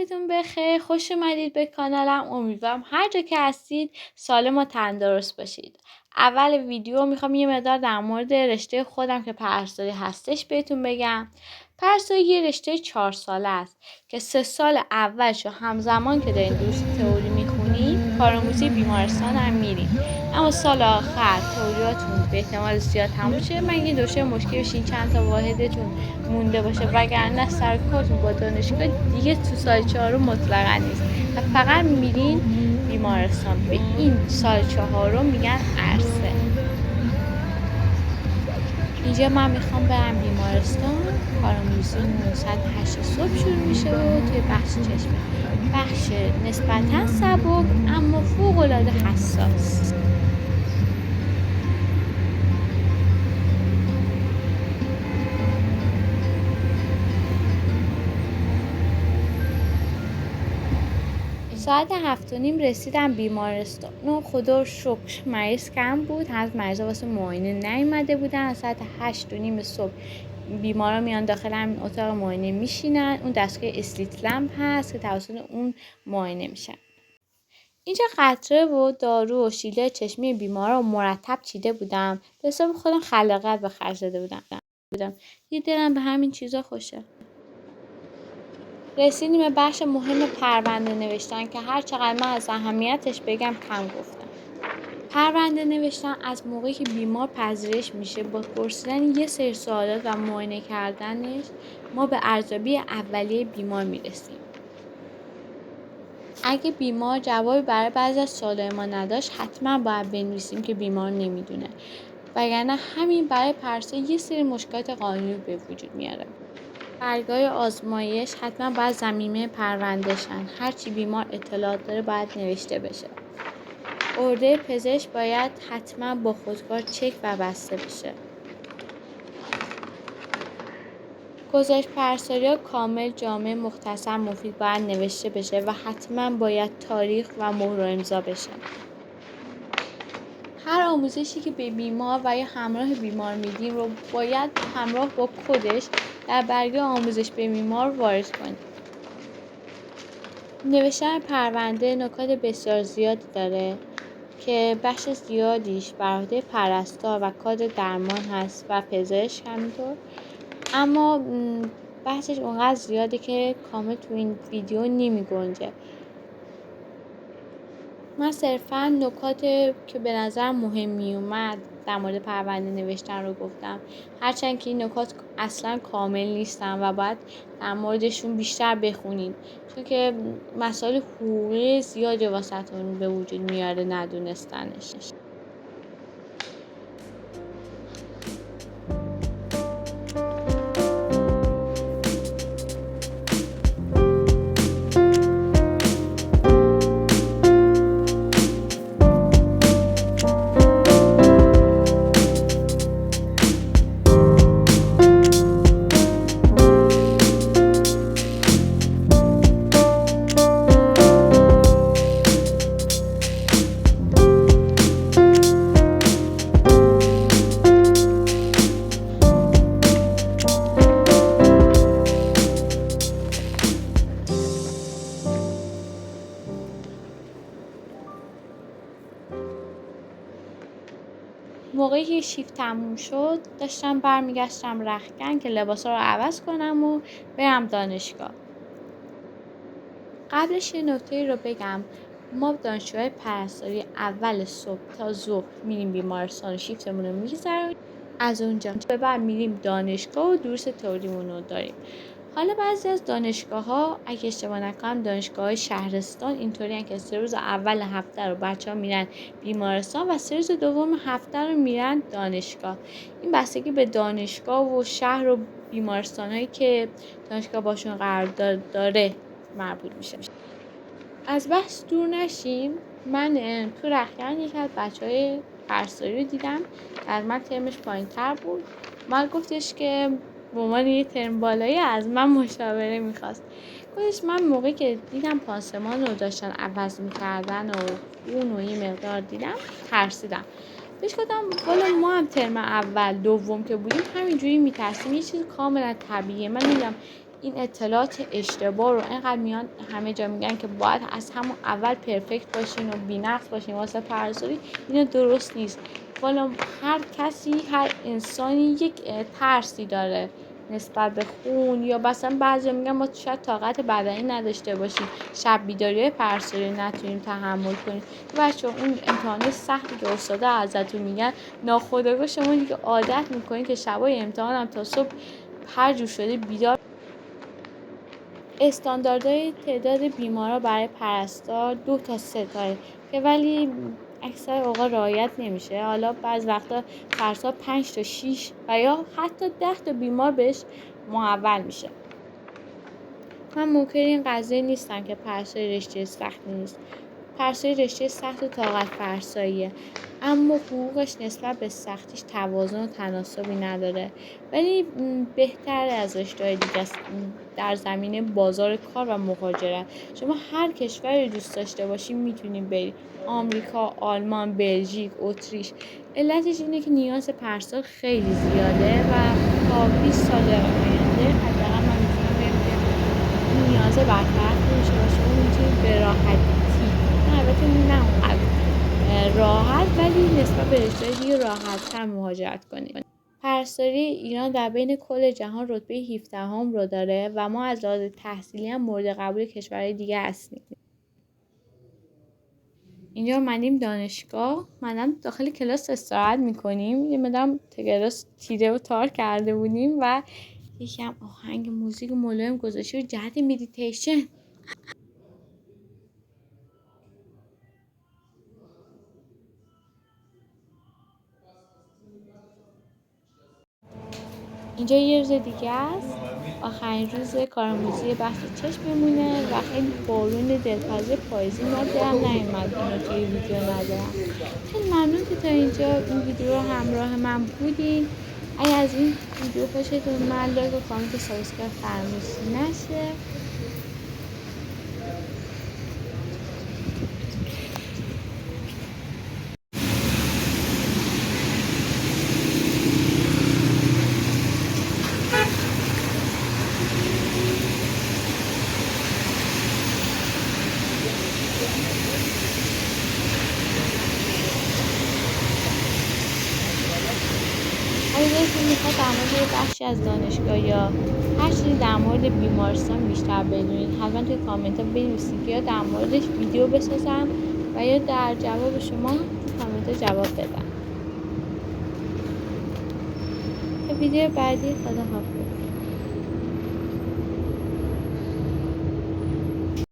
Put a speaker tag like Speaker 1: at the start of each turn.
Speaker 1: وقتتون بخیر. خوش اومدید به کانالم. امیدوارم هر جا که هستید سالم و تندرست باشید. اول ویدیو میخوام یه مقدار در مورد رشته خودم که پرستاری هستش بهتون بگم. پرستاری یه رشته 4 ساله است که 3 سال اولشو همزمان که دارین درس تئوری میخونید کارآموزی بیمارستان هم میرین، اما سال آخر تئوریاتون به احتمال زیاد تموم شه مگه داشته مشکل بشین چند تا واحدتون مونده باشه، وگرنه سر کارتون با دانشگاه دیگه تو سال 4 مطلقا نیست و فقط میرین بیمارستان. به این سال 4 میگن عرصه. اینجا من میخوام برم بیمارستان. کارآموزیمون ساعت 8 صبح شروع میشه و توی بخش چشمه، بخش نسبتا سبک اما فوق‌العاده حساس. ساعت 7:30 رسیدم بیمارستان و خدا رو شکر مریض کم بود. از مریضا واسه معاینه نیومده بودن. از ساعت 8:30 صبح بیمارا میان داخل همین اتاق معاینه میشینن. اون دستگاه اسلیت لمپ هست که توسط اون معاینه میشن. اینجا قطره و دارو و شیله چشمی بیمارا مرتب چیده بودم. به حساب خودم خلاقیت به خرج داده بودم. یه دلم به همین چیزا خوشه. رسیدیم به بخش مهم پرونده نوشتن که هر چقدر من از اهمیتش بگم کم گفتم. پرونده نوشتن از موقعی که بیمار پذیرش میشه با پرسیدن یه سری سوالات و معاینه کردنش ما به ارزیابی اولیه بیمار میرسیم. اگه بیمار جوابی برای بعضی از سوالای ما نداشت حتما باید بنویسیم که بیمار نمیدونه، وگرنه همین برای پرسه یه سری مشکلات قانونی به وجود میاره. برگای آزمایش حتما باید ضمیمه پروندهشن. هرچی بیمار اطلاعات داره باید نوشته بشه. عرضه پزشک باید حتما با خودکار چک و بسته بشه. گزارش پرستاری کامل، جامع، مختصر، مفید باید نوشته بشه و حتما باید تاریخ و مهر و امضا بشه. هر آموزشی که به بیمار و یا همراه بیمار میدیم رو باید همراه با کدش در برگه آموزش به بیمار وارد کنیم. نوشتن پرونده نکات بسیار زیادی داره که بخش زیادیش بر عهده پرستار و کادر درمان هست و پزشک همینطور، اما بحثش اونقدر زیاده که کامل تو این ویدیو نمی گنجه. من صرفا نکات که به نظر مهم می اومد در مورد پرونده نوشتن رو گفتم، هرچند که این نکات اصلا کامل نیستن و باید در موردشون بیشتر بخونین، چون که مسائل حقوقی زیادی واسهتون به وجود میاره ندونستنش. موقعی که شیفت تموم شد داشتم برمیگشتم رختکن که لباسا رو عوض کنم و برم دانشگاه. قبلش یه نکته رو بگم. ما دانشجوهای پرستاری اول صبح تا ظهر میریم بیمارستان و شیفتمون رو میگذرونیم. از اونجا به بعد میریم دانشگاه و دروس تئوریمون رو داریم. حالا بعضی از دانشگاه‌ها اگه اشتباه نکنم دانشگاه شهرستان اینطوریه که 3 روز اول هفته رو بچه‌ها میرن بیمارستان و 3 روز دوم هفته رو میرن دانشگاه. این بستگی به دانشگاه و شهر و بیمارستان‌هایی که دانشگاه باشون قرارداد داره مربوط میشه. از بحث دور نشیم. من تو رختکن یکی از بچه‌های پرستاری رو دیدم که از من ترمش پایین‌تر بود. من گفتش که به عنوان یه ترم بالایی از من مشاوره میخواست. گفتش من موقعی که دیدم پانسمان رو داشتن عوض میکردن و اون و یه مقدار دیدم ترسیدم. بهش گفتم والا ما هم ترم اول دوم که بودیم همینجوری میترسیم، یه چیز کاملا طبیعیه. من میگم این اطلاعات اشتباه رو اینقدر میان همه جا میگن که باید از همون اول پرفکت باشین و بی‌نقص باشین واسه پرستاری. اینا درست نیست. والا هر کسی، هر انسانی یک ترسی داره نسبت به خون، یا مثلا بعضی میگن ما شاید طاقت بدنی نداشته باشیم، شب بیداری پرستاری نتونیم تحمل کنیم. بچه اون امتحان سختی که استادا ازتون میگن ناخودآگاه شما دیگه عادت میکنید که شبای امتحان هم تا صبح هر جور شده بیدار. استانداردهای تعداد بیمارا برای پرستار 2 تا 3 تاه که ولی اکثر اوقات رعایت نمیشه. حالا بعض وقتا پرستار 5 تا 6 و یا حتی 10 تا بیمار بهش محول میشه. من منکر این قضیه نیستم که پرستاری رشته سختی نیست. پرستاری رشته سخت و طاقت فرساییه، اما حقوقش نسبت به سختیش توازن و تناسبی نداره، ولی بهتر از رشته‌های دیگه است در زمینه بازار کار و مهاجرت. شما هر کشوری دوست داشته باشین میتونین برید، آمریکا، آلمان، بلژیک، اتریش. علتش اینه که نیاز پرستار خیلی زیاده و تا 20 سال آینده حداقل من میتونم بگم که این نیازه برطرف نمیشه و شما میتونید به راحتی، البته نه اونقدر راحت، ولی نسبت به رشته‌های دیگه راحت‌تر مهاجرت کنید. پرستاری ایران در بین کل جهان رتبه 17 هم رو داره و ما از لحاظ تحصیلی هم مورد قبول کشورهای دیگه هستیم. اینجا اومدیم دانشگاه، منم داخل کلاس استراحت میکنیم، یه مدام کلاس تیره و تار کرده بودیم و یکم آهنگ موزیک ملایم گذاشته و جهت مدیتیشن. اینجا یه روز دیگه است، آخرین روز کارآموزی بحث چشم میمونه و خیلی بارون دلپذیر پاییزی میاد. دلم نیومد اینو توی ویدیو ندارم. خیلی ممنون که تا اینجا این ویدیو رو همراه من بودین. اگه از این ویدیو خوشتون اومد لایک و کامنت و سابسکرایب فراموش نشه. اگه دلتون میخواد در مورد بخشی از دانشگاه یا هر چیزی در مورد بیمارستان بیشتر بدونید، حتما توی کامنت ها بنویسید که یا در موردش ویدیو بسازم و یا در جواب شما کامنت ها جواب بدم. تا ویدیو بعدی، خداحافظ.